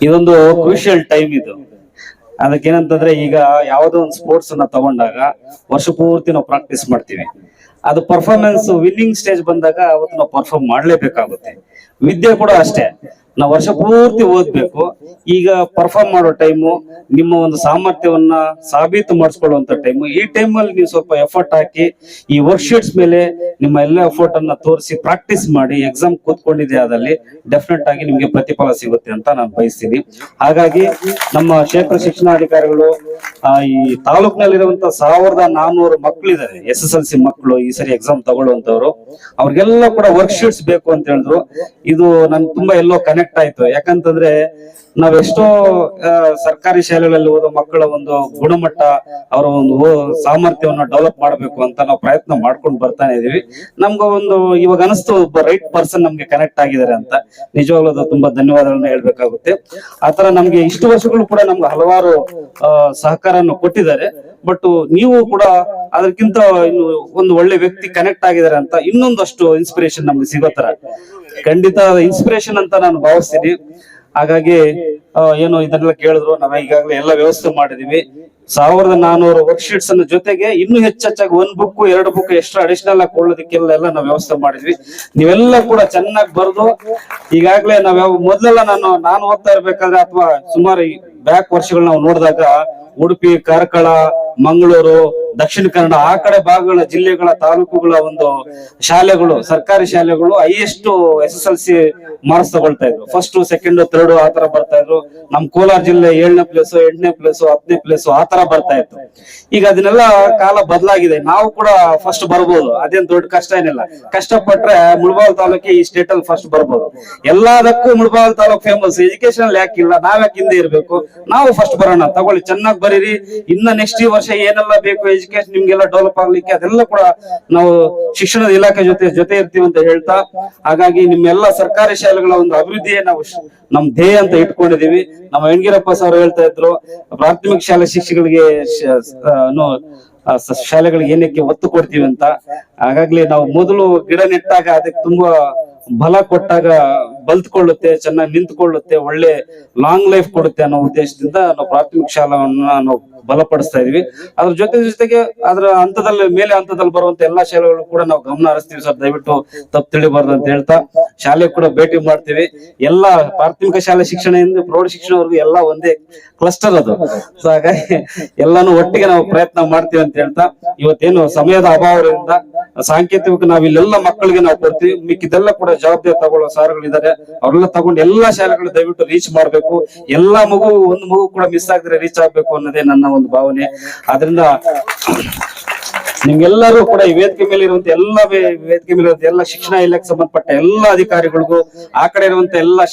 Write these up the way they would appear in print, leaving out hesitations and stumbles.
ಇದೊಂದು crucial time ಇದು. ಅದಕ್ಕೇನಂತಂದ್ರೆ ಈಗ ಯಾವುದೋ ಒಂದು ಸ್ಪೋರ್ಟ್ಸ್ ಅನ್ನ ತಗೊಂಡಾಗ ವರ್ಷ ಪೂರ್ತಿ ನಾವು ಪ್ರಾಕ್ಟೀಸ್ ಮಾಡ್ತೀವಿ. ಅದು ಪರ್ಫಾರ್ಮೆನ್ಸ್ ವಿನ್ನಿಂಗ್ ಸ್ಟೇಜ್ ಬಂದಾಗ ಅವತ್ತು ನಾವು ಪರ್ಫಾರ್ಮ್ ಮಾಡ್ಲೇಬೇಕಾಗುತ್ತೆ. ವಿದ್ಯೆ ಕೂಡ ಅಷ್ಟೇ, ನಾವು ವರ್ಷ ಪೂರ್ತಿ ಓದ್ಬೇಕು. ಈಗ ಪರ್ಫಾರ್ಮ್ ಮಾಡೋ ಟೈಮು, ನಿಮ್ಮ ಒಂದು ಸಾಮರ್ಥ್ಯವನ್ನ ಸಾಬೀತು ಮಾಡಿಸ್ಕೊಳ್ಳುವಂತ ಟೈಮು. ಈ ಟೈಮಲ್ಲಿ ನೀವು ಸ್ವಲ್ಪ ಎಫರ್ಟ್ ಹಾಕಿ ಈ ವರ್ಕ್ಶೀಟ್ಸ್ ಮೇಲೆ ನಿಮ್ಮ ಎಲ್ಲ ಎಫರ್ಟ್ ಅನ್ನ ತೋರಿಸಿ ಪ್ರಾಕ್ಟೀಸ್ ಮಾಡಿ ಎಕ್ಸಾಮ್ ಕೂತ್ಕೊಂಡಿದೆ ಆದಲ್ಲಿ ಡೆಫಿನೆಟ್ ಆಗಿ ನಿಮ್ಗೆ ಪ್ರತಿಫಲ ಸಿಗುತ್ತೆ ಅಂತ ನಾನು ಬಯಸ್ತೀನಿ. ಹಾಗಾಗಿ ನಮ್ಮ ಕ್ಷೇತ್ರ ಶಿಕ್ಷಣಾಧಿಕಾರಿಗಳು ಈ ತಾಲೂಕಿನಲ್ಲಿರುವಂತ 1400 ಮಕ್ಕಳಿದ್ದಾರೆ, SSLC ಮಕ್ಕಳು ಈ ಸರಿ ಎಕ್ಸಾಮ್ ತಗೊಳ್ಳುವಂತವ್ರು. ಅವ್ರಿಗೆಲ್ಲ ಕೂಡ ವರ್ಕ್ಶೀಟ್ಸ್ ಬೇಕು ಅಂತ ಹೇಳಿದ್ರು. ಇದು ನನ್ ತುಂಬಾ ಎಲ್ಲೋ ಕನೆಕ್ಟ್ ಆಯ್ತು. ಯಾಕಂತಂದ್ರೆ ನಾವೆಷ್ಟೋ ಸರ್ಕಾರಿ ಶಾಲೆಗಳಲ್ಲಿ ಓದೋ ಮಕ್ಕಳ ಒಂದು ಗುಣಮಟ್ಟ, ಅವರ ಒಂದು ಸಾಮರ್ಥ್ಯವನ್ನ ಡೆವಲಪ್ ಮಾಡ್ಬೇಕು ಅಂತ ನಾವು ಪ್ರಯತ್ನ ಮಾಡ್ಕೊಂಡು ಬರ್ತಾನೆ ಇದೀವಿ. ನಮ್ಗ ಒಂದು ಇವಾಗ ಅನಿಸ್ತು ಒಬ್ಬ ರೈಟ್ ಪರ್ಸನ್ ನಮ್ಗೆ ಕನೆಕ್ಟ್ ಆಗಿದ್ದಾರೆ ಅಂತ. ನಿಜವಾಗ್ಲೂ ಅದು ತುಂಬಾ ಧನ್ಯವಾದಗಳನ್ನ ಹೇಳ್ಬೇಕಾಗುತ್ತೆ. ಆತರ ನಮ್ಗೆ ಇಷ್ಟು ವರ್ಷಗಳು ಕೂಡ ನಮ್ಗೆ ಹಲವಾರು ಸಹಕಾರವನ್ನು ಕೊಟ್ಟಿದ್ದಾರೆ. ಬಟ್ ನೀವು ಕೂಡ ಅದಕ್ಕಿಂತ ಇನ್ನು ಒಂದು ಒಳ್ಳೆ ವ್ಯಕ್ತಿ ಕನೆಕ್ಟ್ ಆಗಿದ್ದಾರೆ ಅಂತ ಇನ್ನೊಂದಷ್ಟು ಇನ್ಸ್ಪಿರೇಷನ್ ನಮ್ಗೆ ಸಿಗೋ ತರ ಖಂಡಿತ ಇನ್ಸ್ಪಿರೇಷನ್ ಅಂತ ನಾನು ಭಾವಿಸ್ತೀನಿ. ಹಾಗಾಗಿ ಏನು ಇದನ್ನೆಲ್ಲ ಕೇಳಿದ್ರು, ನಾವು ಈಗಾಗಲೇ ಎಲ್ಲ ವ್ಯವಸ್ಥೆ ಮಾಡಿದೀವಿ. 1400 ವರ್ಕ್ಶೀಟ್ಸ್ ಅನ್ನ ಜೊತೆಗೆ ಇನ್ನೂ ಹೆಚ್ಚಾಗಿ 1 ಬುಕ್ 2 ಬುಕ್ ಎಕ್ಸ್ಟ್ರಾ ಅಡಿಷನಲ್ ಆಗಿ ಕೊಳ್ಳೋದಕ್ಕೆಲ್ಲ ನಾವು ವ್ಯವಸ್ಥೆ ಮಾಡಿದ್ವಿ. ನೀವೆಲ್ಲ ಕೂಡ ಚೆನ್ನಾಗಿ ಬರೆದು ಈಗಾಗಲೇ ಮೊದಲೆಲ್ಲ ನಾನು ಓದ್ತಾ ಇರ್ಬೇಕಾದ್ರೆ ಅಥವಾ ಸುಮಾರು ಬ್ಯಾಕ್ ವರ್ಷಗಳು ನಾವು ನೋಡಿದಾಗ ಉಡುಪಿ, ಕಾರ್ಕಳ, ಮಂಗಳೂರು, ದಕ್ಷಿಣ ಕನ್ನಡ ಆ ಕಡೆ ಭಾಗಗಳ ಜಿಲ್ಲೆಗಳ ತಾಲೂಕುಗಳ ಒಂದು ಶಾಲೆಗಳು, ಸರ್ಕಾರಿ ಶಾಲೆಗಳು ಹೈಯೆಸ್ಟ್ SSLC ಮಾರ್ಕ್ಸ್ ತಗೊಳ್ತಾ ಇದ್ರು. ಫಸ್ಟ್, ಸೆಕೆಂಡ್, ಥರ್ಡ್ ಆ ತರ ಬರ್ತಾ ಇದ್ರು. ನಮ್ ಕೋಲಾರ ಜಿಲ್ಲೆ 7ನೇ ಪ್ಲೇಸ್, 8ನೇ ಪ್ಲೇಸ್, 10ನೇ ಪ್ಲೇಸ್ ಆ ತರ ಬರ್ತಾ ಇತ್ತು. ಈಗ ಅದನ್ನೆಲ್ಲ ಕಾಲ ಬದಲಾಗಿದೆ. ನಾವು ಕೂಡ ಫಸ್ಟ್ ಬರ್ಬೋದು, ಅದೇನ್ ದೊಡ್ಡ ಕಷ್ಟ ಏನಿಲ್ಲ. ಕಷ್ಟಪಟ್ರೆ ಮುಳಬಾಗಿಲು ತಾಲೂಕಿಗೆ ಈ ಸ್ಟೇಟ್ ಅಲ್ಲಿ ಫಸ್ಟ್ ಬರ್ಬೋದು. ಎಲ್ಲದಕ್ಕೂ ಮುಳಬಾಗಿಲು ತಾಲೂಕು ಫೇಮಸ್. ಎಜುಕೇಶನ್ ಯಾಕಿಲ್ಲ, ನಾವ್ಯಾಕೆ ಹಿಂದೆ ಇರ್ಬೇಕು? ನಾವು ಫಸ್ಟ್ ಬರೋಣ, ತಗೊಳ್ಳಿ, ಚೆನ್ನಾಗಿ ಬರೀರಿ. ಇನ್ನ ನೆಕ್ಸ್ಟ್ ಈ ವರ್ಷ ಏನೆಲ್ಲ ಬೇಕು ಎಜುಕೇಶನ್ ನಿಮ್ಗೆಲ್ಲ ಡೆವಲಪ್ ಆಗ್ಲಿಕ್ಕೆ ಅದೆಲ್ಲ ಕೂಡ ನಾವು ಶಿಕ್ಷಣದ ಇಲಾಖೆ ಜೊತೆ ಇರ್ತೀವಿ ಅಂತ ಹೇಳ್ತಾ, ಹಾಗಾಗಿ ನಿಮ್ಮೆಲ್ಲ ಸರ್ಕಾರಿ ಶಾಲೆಗಳ ಒಂದು ಅಭಿವೃದ್ಧಿಯೇ ನಾವು ನಮ್ ಧ್ಯೇಯ ಅಂತ ಇಟ್ಕೊಂಡಿದೀವಿ. ನಮ್ಮ ಯಣಗಿರಪ್ಪ ಸರ್ ಹೇಳ್ತಾ ಇದ್ರು, ಪ್ರಾಥಮಿಕ ಶಾಲಾ ಶಿಕ್ಷಕರಿಗೆ ಶಾಲೆಗಳಿಗೆ ಏನಕ್ಕೆ ಒತ್ತು ಕೊಡ್ತೀವಿ ಅಂತ. ಹಾಗಾಗ್ಲಿ ನಾವು ಮೊದಲು ಗಿಡ ನೆಟ್ಟಾಗ ಅದಕ್ಕೆ ತುಂಬಾ ಬಲ ಕೊಟ್ಟಾಗ ಬಲ್ತ್ಕೊಳ್ಳುತ್ತೆ, ಚೆನ್ನಾಗಿ ನಿಂತ್ಕೊಳ್ಳುತ್ತೆ, ಒಳ್ಳೆ ಲಾಂಗ್ ಲೈಫ್ ಕೊಡುತ್ತೆ ಅನ್ನೋ ಉದ್ದೇಶದಿಂದ ನಾವು ಪ್ರಾಥಮಿಕ ಶಾಲೆಯನ್ನ ನಾವು ಬಲಪಡಿಸ್ತಾ ಇದೀವಿ. ಅದ್ರ ಜೊತೆಗೆ ಅದರ ಮೇಲೆ ಹಂತದಲ್ಲಿ ಬರುವಂತ ಎಲ್ಲಾ ಶಾಲೆಗಳು ಕೂಡ ನಾವು ಗಮನ ಹರಿಸ್ತೀವಿ ಸರ್. ದಯವಿಟ್ಟು ತಪ್ಪು ತಿಳಿಬಾರ್ದು ಅಂತ ಹೇಳ್ತಾ ಶಾಲೆ ಕೂಡ ಭೇಟಿ ಮಾಡ್ತೀವಿ. ಎಲ್ಲಾ ಪ್ರಾಥಮಿಕ ಶಾಲೆ ಶಿಕ್ಷಣದಿಂದ ಪ್ರೌಢ ಶಿಕ್ಷಣವರೆಗೂ ಎಲ್ಲ ಒಂದೇ ಕ್ಲಸ್ಟರ್ ಅದು. ಸೊ ಹಾಗಾಗಿ ಎಲ್ಲಾನು ಒಟ್ಟಿಗೆ ನಾವು ಪ್ರಯತ್ನ ಮಾಡ್ತೀವಿ ಅಂತ ಹೇಳ್ತಾ, ಇವತ್ತೇನು ಸಮಯದ ಅಭಾವದಿಂದ ಸಾಂಕೇತಿಕ ನಾವ್ ಇಲ್ಲೆಲ್ಲ ಮಕ್ಕಳಿಗೆ ನಾವು ಕೊಡ್ತೀವಿ. ಮಿಕ್ಕಿದೆಲ್ಲ ಕೂಡ ಜವಾಬ್ದಾರಿ ತಗೊಳ್ಳೋ ಸಾರ್ಗಳಿದ್ದಾರೆ, ಅವ್ರೆಲ್ಲ ತಗೊಂಡು ಎಲ್ಲಾ ಶಾಲೆಗಳು ದಯವಿಟ್ಟು ರೀಚ್ ಮಾಡ್ಬೇಕು. ಎಲ್ಲಾ ಒಂದು ಮಗು ಕೂಡ ಮಿಸ್ ಆಗಿದ್ರೆ ರೀಚ್ ಆಗ್ಬೇಕು ಅನ್ನೋದೇ ನನ್ನ ಒಂದು ಭಾವನೆ. ಆದ್ರಿಂದ ನಿಮ್ಗೆಲ್ಲರೂ ಕೂಡ ಈ ವೇದಿಕೆ ಮೇಲೆ ಇರುವಂತ ಎಲ್ಲ ಶಿಕ್ಷಣ ಇಲಾಖೆಗೆ ಸಂಬಂಧಪಟ್ಟ ಎಲ್ಲಾ ಅಧಿಕಾರಿಗಳಿಗೂ, ಆ ಕಡೆ ಇರುವಂತ ಎಲ್ಲಾ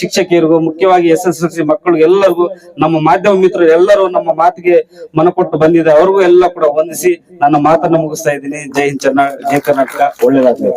ಶಿಕ್ಷಕಿಯರಿಗೂ, ಮುಖ್ಯವಾಗಿ SSLC ಮಕ್ಕಳು ಎಲ್ಲರಿಗೂ, ನಮ್ಮ ಮಾಧ್ಯಮ ಮಿತ್ರರು ಎಲ್ಲರೂ ನಮ್ಮ ಮಾತಿಗೆ ಮನ ಕೊಟ್ಟು ಬಂದಿದೆ, ಅವ್ರಿಗೂ ಎಲ್ಲ ಕೂಡ ವಂದಿಸಿ ನನ್ನ ಮಾತನ್ನ ಮುಗಿಸ್ತಾ ಇದ್ದೀನಿ. ಜೈ ಹಿಂದ್, ಜೈ ಕರ್ನಾಟಕ. ಒಳ್ಳೇದಾಗ್ಲಿ.